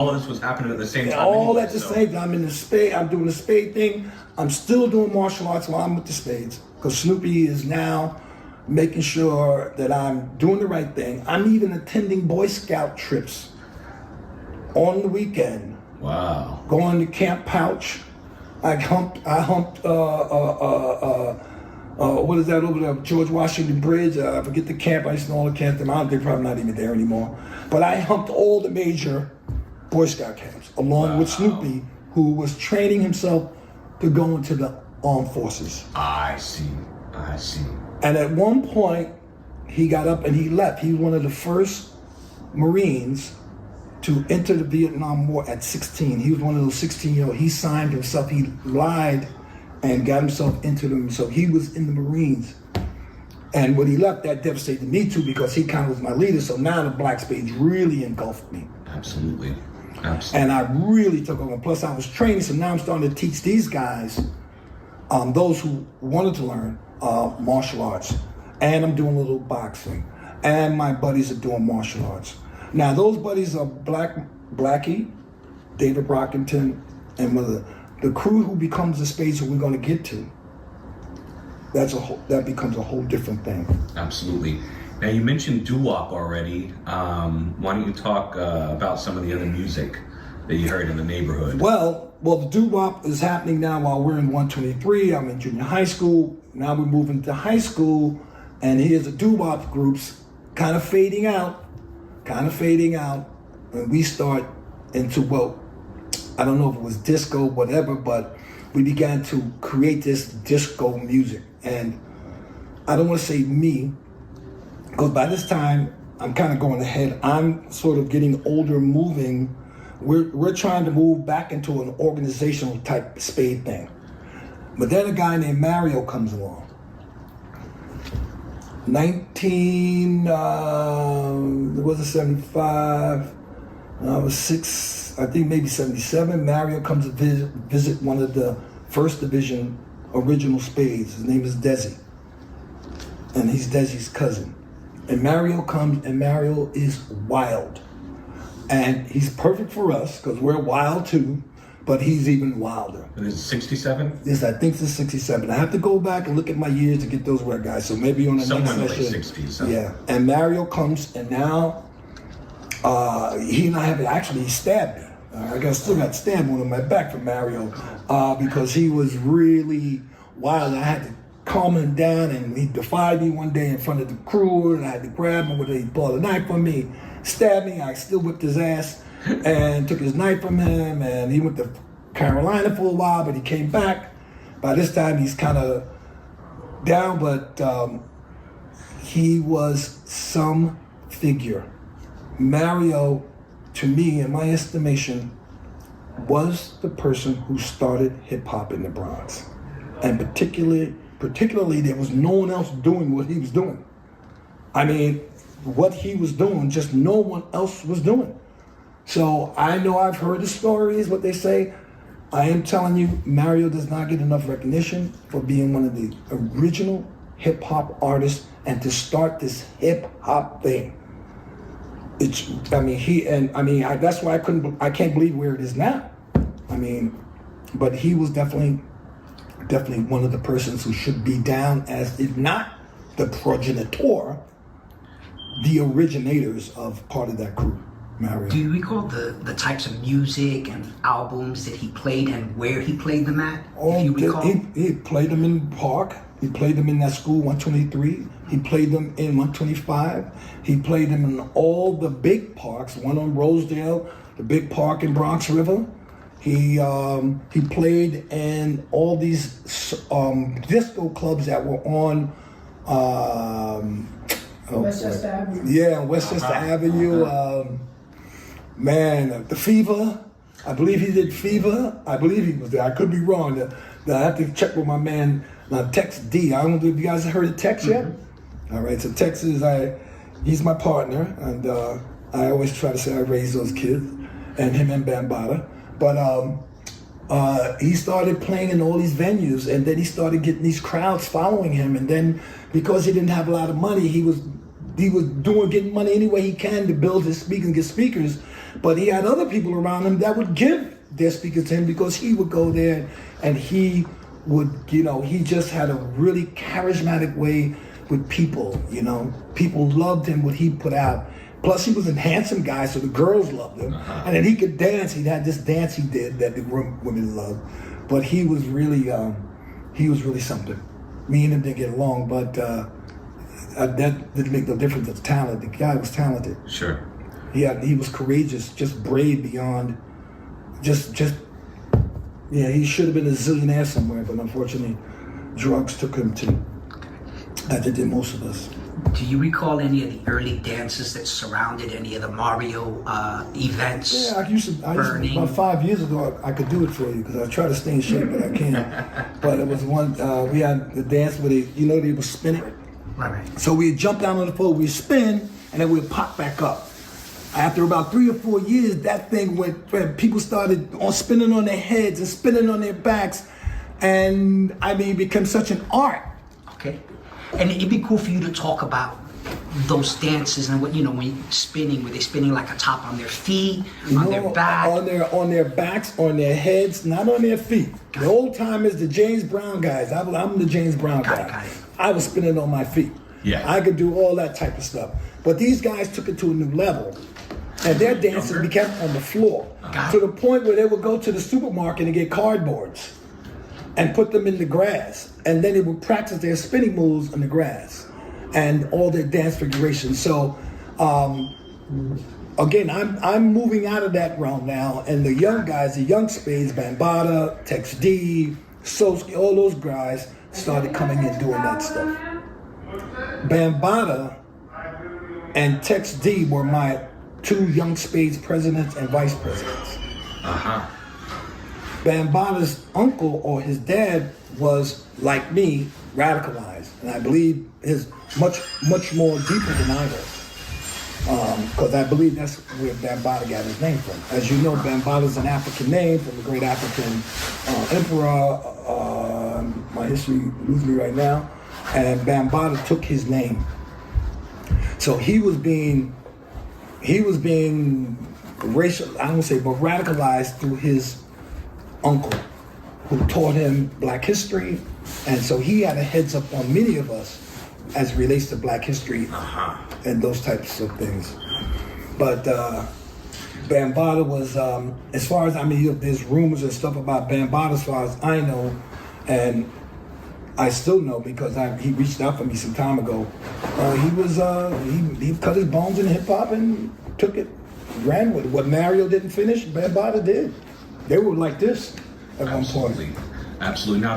All of this was happening at the same time. All anyway, at the so- same time. I'm in the spade. I'm doing the spade thing. I'm still doing martial arts while I'm with the spades, because Snoopy is now making sure that I'm doing the right thing. I'm even attending Boy Scout trips on the weekend. Wow. Going to Camp Pouch. I humped what is that over there, George Washington Bridge? I forget the camp. I used to know all the camps. They're probably not even there anymore. But I humped all the major Boy Scout camps, along with Snoopy, who was training himself to go into the armed forces. I see. And at one point, he got up and he left. He was one of the first Marines to enter the Vietnam War at 16. He was one of those 16-year-olds. He signed himself. He lied and got himself into them. So he was in the Marines. And when he left, that devastated me too, because he kind of was my leader. So now the Black Spades really engulfed me. Absolutely. And I really took over. Plus I was training, so now I'm starting to teach these guys, those who wanted to learn martial arts. And I'm doing a little boxing. And my buddies are doing martial arts. Now those buddies are Blackie, David Brockington, and the crew who becomes the Spades who we're going to get to. That becomes a whole different thing. Absolutely. Now you mentioned doo-wop already. Why don't you talk about some of the other music that you heard in the neighborhood? Well, the doo-wop is happening now while we're in 123. I'm in junior high school. Now we're moving to high school, and here's the doo-wop groups kind of fading out, and we start into, well, I don't know if it was disco, whatever, but we began to create this disco music. And I don't want to say me, because by this time, I'm kind of going ahead. I'm sort of getting older, moving. We're trying to move back into an organizational type spade thing. But then a guy named Mario comes along. 75, I was 6, I think maybe 77. Mario comes to visit one of the first division original spades. His name is Desi. And he's Desi's cousin. And Mario comes, and Mario is wild. And he's perfect for us, because we're wild too, but he's even wilder. And this is 67? Yes, I think it's 67. I have to go back and look at my years to get those right, guys. So maybe on the Somewhere next in the session. late 60s. Huh? Yeah, and Mario comes, and now he and I have actually stabbed me. I still got stabbed one on my back from Mario because he was really wild. I had to calm him down, and he defied me one day in front of the crew, and I had to grab him when he pulled a knife from me, stabbed me. I still whipped his ass and took his knife from him, and he went to Carolina for a while, but he came back. By this time, he's kind of down, but he was some figure. Mario, to me, in my estimation, was the person who started hip-hop in the Bronx. And particularly, there was no one else doing what he was doing. I mean, what he was doing, just no one else was doing. So I know I've heard the stories, what they say. I am telling you, Mario does not get enough recognition for being one of the original hip-hop artists and to start this hip-hop thing. That's why I can't believe where it is now. I mean, but he was definitely one of the persons who should be down as, if not the progenitor, the originators of part of that crew, Mario. Do you recall the types of music and albums that he played and where he played them at? If you recall? He played them in the park. He played them in that school, 123. He played them in 125. He played them in all the big parks, one on Rosedale, the big park in Bronx River. He played in all these disco clubs that were on Westchester Avenue. Yeah, Westchester Avenue. The Fever. I believe he did Fever. I believe he was there. I could be wrong. I have to check with my man, Tex D. I don't know if you guys have heard of Tex yet. All right, so Tex he's my partner, and I always try to say I raised those kids, and him and Bambata. But he started playing in all these venues, and then he started getting these crowds following him. And then because he didn't have a lot of money, he was getting money any way he can to build his speakers and get speakers. But he had other people around him that would give their speakers to him because he would go there and he would, he just had a really charismatic way with people, People loved him, what he put out. Plus, he was a handsome guy, so the girls loved him. And then he could dance. He had this dance he did that the women loved. But he was really something. Me and him didn't get along, but that didn't make no difference. It's talent. The guy was talented. Sure. He was courageous, just brave beyond, he should have been a zillionaire somewhere, but unfortunately, drugs took him to, as it did most of us. Do you recall any of the early dances that surrounded any of the Mario events? Yeah, I used to about 5 years ago, I could do it for you because I try to stay in shape, but I can't. But it was one, we had the dance where they were spinning. Right. So we'd jump down on the floor, we'd spin, and then we'd pop back up. After about 3 or 4 years, that thing went, people started spinning on their heads and spinning on their backs. And it became such an art. Okay. And it'd be cool for you to talk about those dances and what, when you're spinning, were they spinning like a top on their feet, on their back? On their backs, on their heads, not on their feet. The old timers, the James Brown guys. I'm the James Brown guy. Got it. I was spinning on my feet. Yeah. I could do all that type of stuff. But these guys took it to a new level. And their dances became on the floor. To the point where they would go to the supermarket and get cardboards and put them in the grass. And then they would practice their spinning moves on the grass and all their dance figurations. So, again, I'm moving out of that realm now. And the young guys, the young Spades, Bambaataa, Tex D, Soski, all those guys started coming and doing that stuff. Bambaataa and Tex D were my 2 young Spades presidents and vice presidents. Bambaataa's uncle or his dad was, like me, radicalized. And I believe is much more deeper than I was. Because I believe that's where Bambaataa got his name from. As you know, Bambaataa is an African name from a great African emperor. My history loses me right now. And Bambaataa took his name. So he was being racial, I don't say, but radicalized through his uncle, who taught him Black history, and so he had a heads up on many of us as it relates to Black history and those types of things. But Bambaataa was, as far as there's rumors and stuff about Bambaataa, as far as I know, and I still know because he reached out for me some time ago. He cut his bones in hip hop and took it, ran with it. What Mario didn't finish, Bambaataa did. They were like this at one point. Absolutely. Now,